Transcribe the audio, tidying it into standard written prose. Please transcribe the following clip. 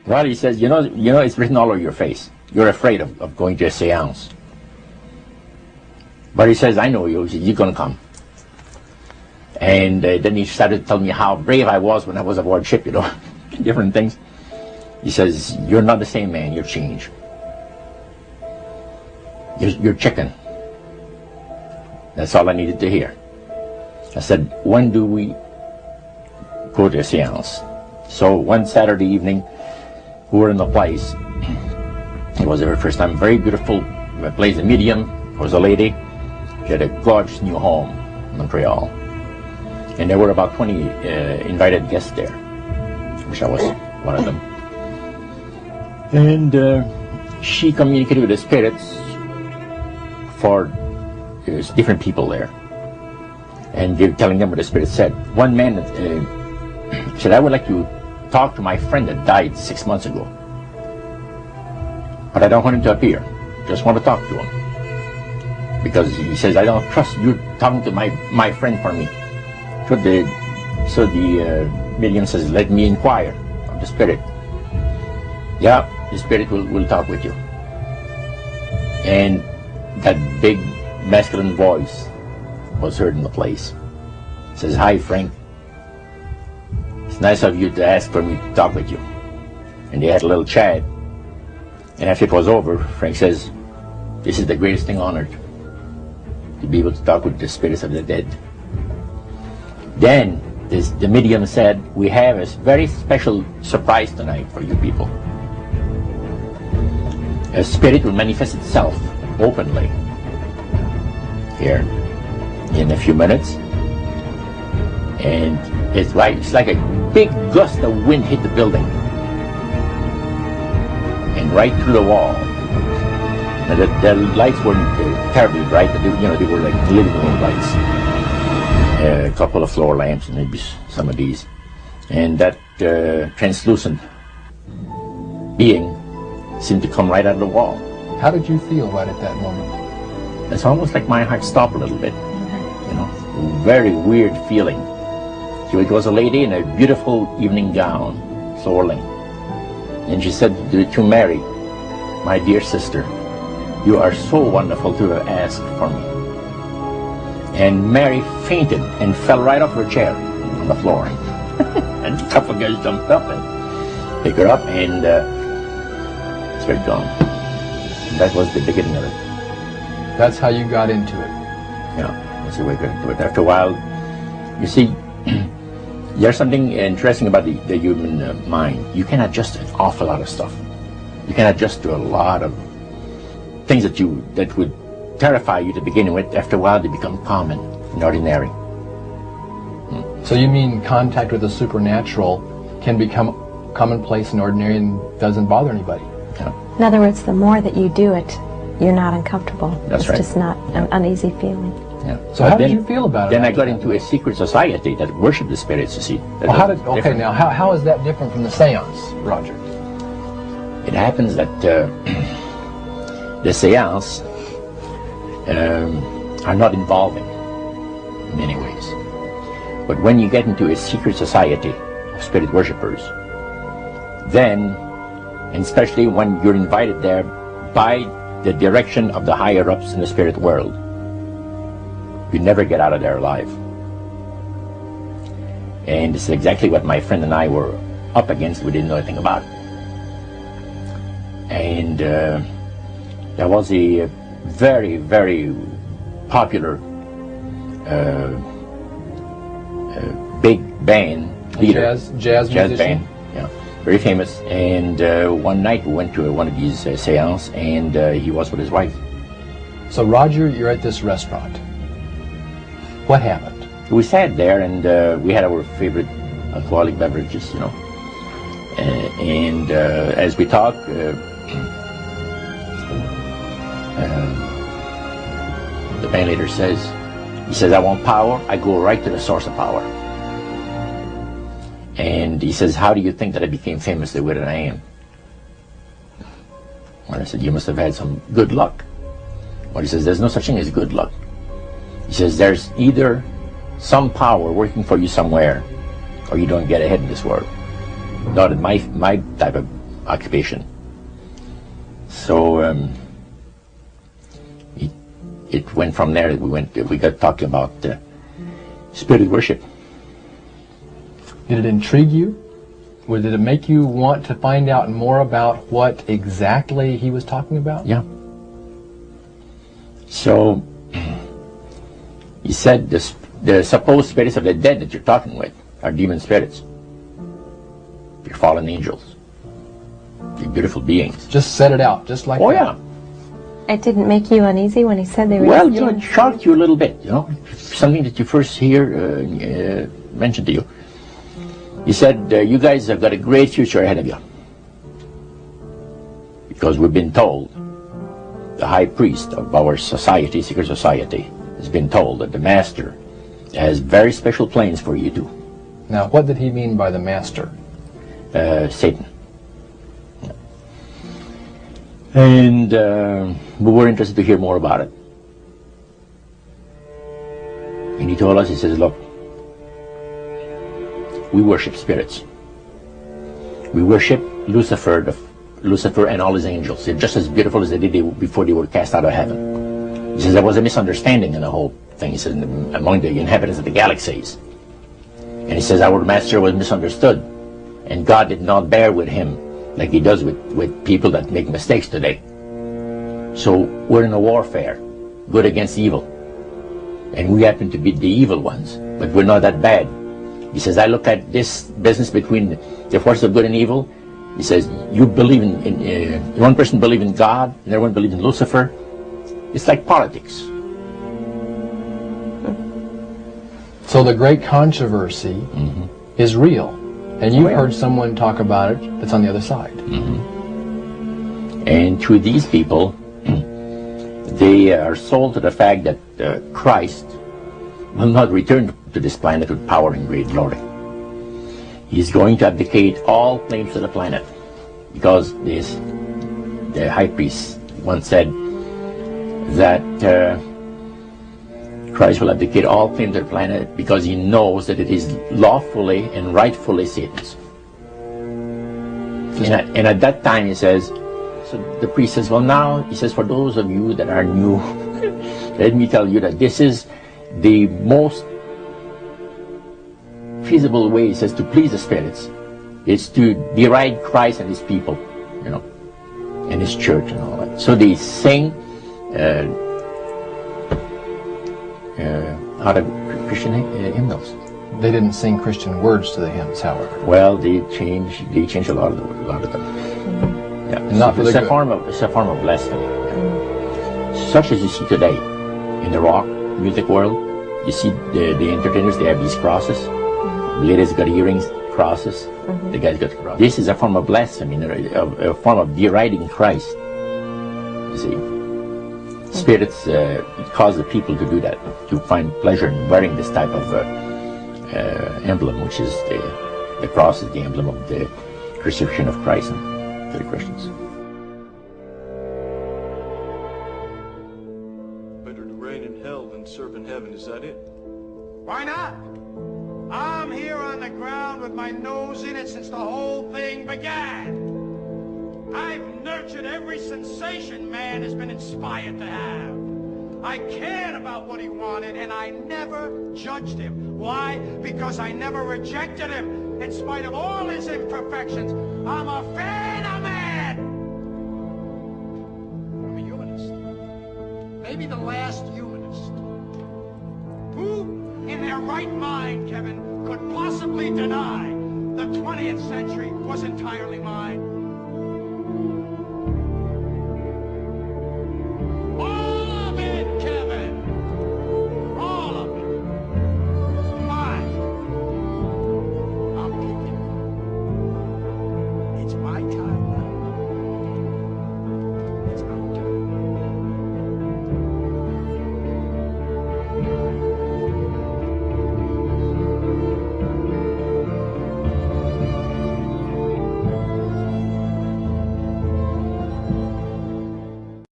Well, he says, you know, it's written all over your face. You're afraid of going to a seance. But he says, I know you. He says, you're going to come. And then he started telling me how brave I was when I was aboard ship, you know, different things. He says, you're not the same man, you're changed. You're chicken. That's all I needed to hear. I said, when do we go to a seance? So one Saturday evening, we were in the place. It was her first time. Very beautiful place. A medium was a lady. She had a gorgeous new home in Montreal. And there were about 20 invited guests there, which I was one of them. And she communicated with the spirits for different people there. And they were telling them what the spirit said. One man said, I would like to talk to my friend that died 6 months ago. But I don't want him to appear. Just want to talk to him. Because he says, I don't trust you talking to my friend for me. So the medium says, let me inquire of the spirit. Yeah, the spirit will talk with you. And that big masculine voice was heard in the place. It says, hi Frank. It's nice of you to ask for me to talk with you. And they had a little chat. And after it was over, Frank says, this is the greatest thing on earth, to be able to talk with the spirits of the dead. Then the medium said, we have a very special surprise tonight for you people. A spirit will manifest itself openly here in a few minutes. And it's like a big gust of wind hit the building. And right through the wall. Now the lights weren't terribly bright, but they were like living room lights. A couple of floor lamps, and maybe some of these. And that translucent being seemed to come right out of the wall. How did you feel right at that moment? It's almost like my heart stopped a little bit. You know, very weird feeling. So it was a lady in a beautiful evening gown, swirling. And she said to Mary, my dear sister, you are so wonderful to have asked for me. And Mary fainted and fell right off her chair on the floor. And a couple of guys jumped up and picked her up, and it's very gone. And that was the beginning of it. That's how you got into it. Yeah, that's the way I got into it. After a while, you see, there's something interesting about the human mind. You can adjust an awful lot of stuff. You can adjust to a lot of things that would terrify you to begin with. After a while, they become common and ordinary. So you mean contact with the supernatural can become commonplace and ordinary and doesn't bother anybody? Yeah. In other words, the more that you do it, you're not uncomfortable. That's it's right. just not an uneasy feeling. Yeah. So how did you feel about it? Then I got into a secret society that worshipped the spirits, you see. Okay, now how is that different from the seance, Roger? It happens that the seance are not involving in many ways. But when you get into a secret society of spirit worshippers, then, and especially when you're invited there by the direction of the higher-ups in the spirit world, you never get out of there alive. And this is exactly what my friend and I were up against. We didn't know anything about. And there was a very, very popular big band leader. Jazz musician? Band, yeah, very famous. And one night we went to one of these seances, and he was with his wife. So Roger, you're at this restaurant. What happened? We sat there, and we had our favorite alcoholic beverages, you know. And as we talked, the band leader says, he says, I want power. I go right to the source of power. And he says, how do you think that I became famous the way that I am? Well, I said, you must have had some good luck. Well, he says, there's no such thing as good luck. He says, there's either some power working for you somewhere, or you don't get ahead in this world. Not in my type occupation. So it went from there. We got talking about spirit worship. Did it intrigue you? Or did it make you want to find out more about what exactly he was talking about? Yeah. So he said the supposed spirits of the dead that you're talking with are demon spirits. They're fallen angels. They're beautiful beings. Just set it out, just like Oh, that. yeah. It didn't make you uneasy when he said they were... Well, you know, it shocked you a little bit, you know, something that you first hear mentioned to you. He said, you guys have got a great future ahead of you. Because we've been told, the high priest of our society, secret society, has been told that the master has very special plans for you too. Now, what did he mean by the master? Satan. And we were interested to hear more about it. And he told us, he says, look, we worship spirits. We worship Lucifer and all his angels. They're just as beautiful as they did before they were cast out of heaven. He says there was a misunderstanding in the whole thing. He says among the inhabitants of the galaxies. And he says our master was misunderstood. And God did not bear with him like he does with people that make mistakes today. So we're in a warfare, good against evil. And we happen to be the evil ones, but we're not that bad. He says, I look at this business between the forces of good and evil. He says, you believe in one person believes in God, and everyone believes in Lucifer. It's like politics. So the great controversy is real. And you've heard someone talk about it that's on the other side. And to these people, they are sold to the fact that Christ will not return to this planet with power and great glory. He's going to abdicate all claims to the planet, because the high priest once said that Christ will abdicate all claims to the planet because he knows that it is lawfully and rightfully Satan's. And at that time he says, so the priest says, well now, he says, for those of you that are new, let me tell you that this is the most feasible way, he says, to please the spirits. It's to deride Christ and his people, you know, and his church and all that. So they sing out of Christian hymnals. They didn't sing Christian words to the hymns, however. Well, they changed a lot of them. Yeah, not for it's the a form of blasphemy. Yeah. Such as you see today in the rock music world. You see the entertainers, they have these crosses. The ladies got earrings, crosses. The guys got crosses. This is a form of blasphemy, a form of deriding Christ. You see, spirits cause the people to do that, to find pleasure in wearing this type of emblem, which is the cross is the emblem of the crucifixion of Christ to the Christians. Better to reign in hell than serve in heaven, is that it? Why not? I'm here on the ground with my nose in it since the whole thing began. I've nurtured every sensation man has been inspired to have. I cared about what he wanted, and I never judged him. Why? Because I never rejected him. In spite of all his imperfections, I'm a fan of man. I'm a humanist. Maybe the last humanist. Who in their right mind, Kevin, could possibly deny the 20th century was entirely mine?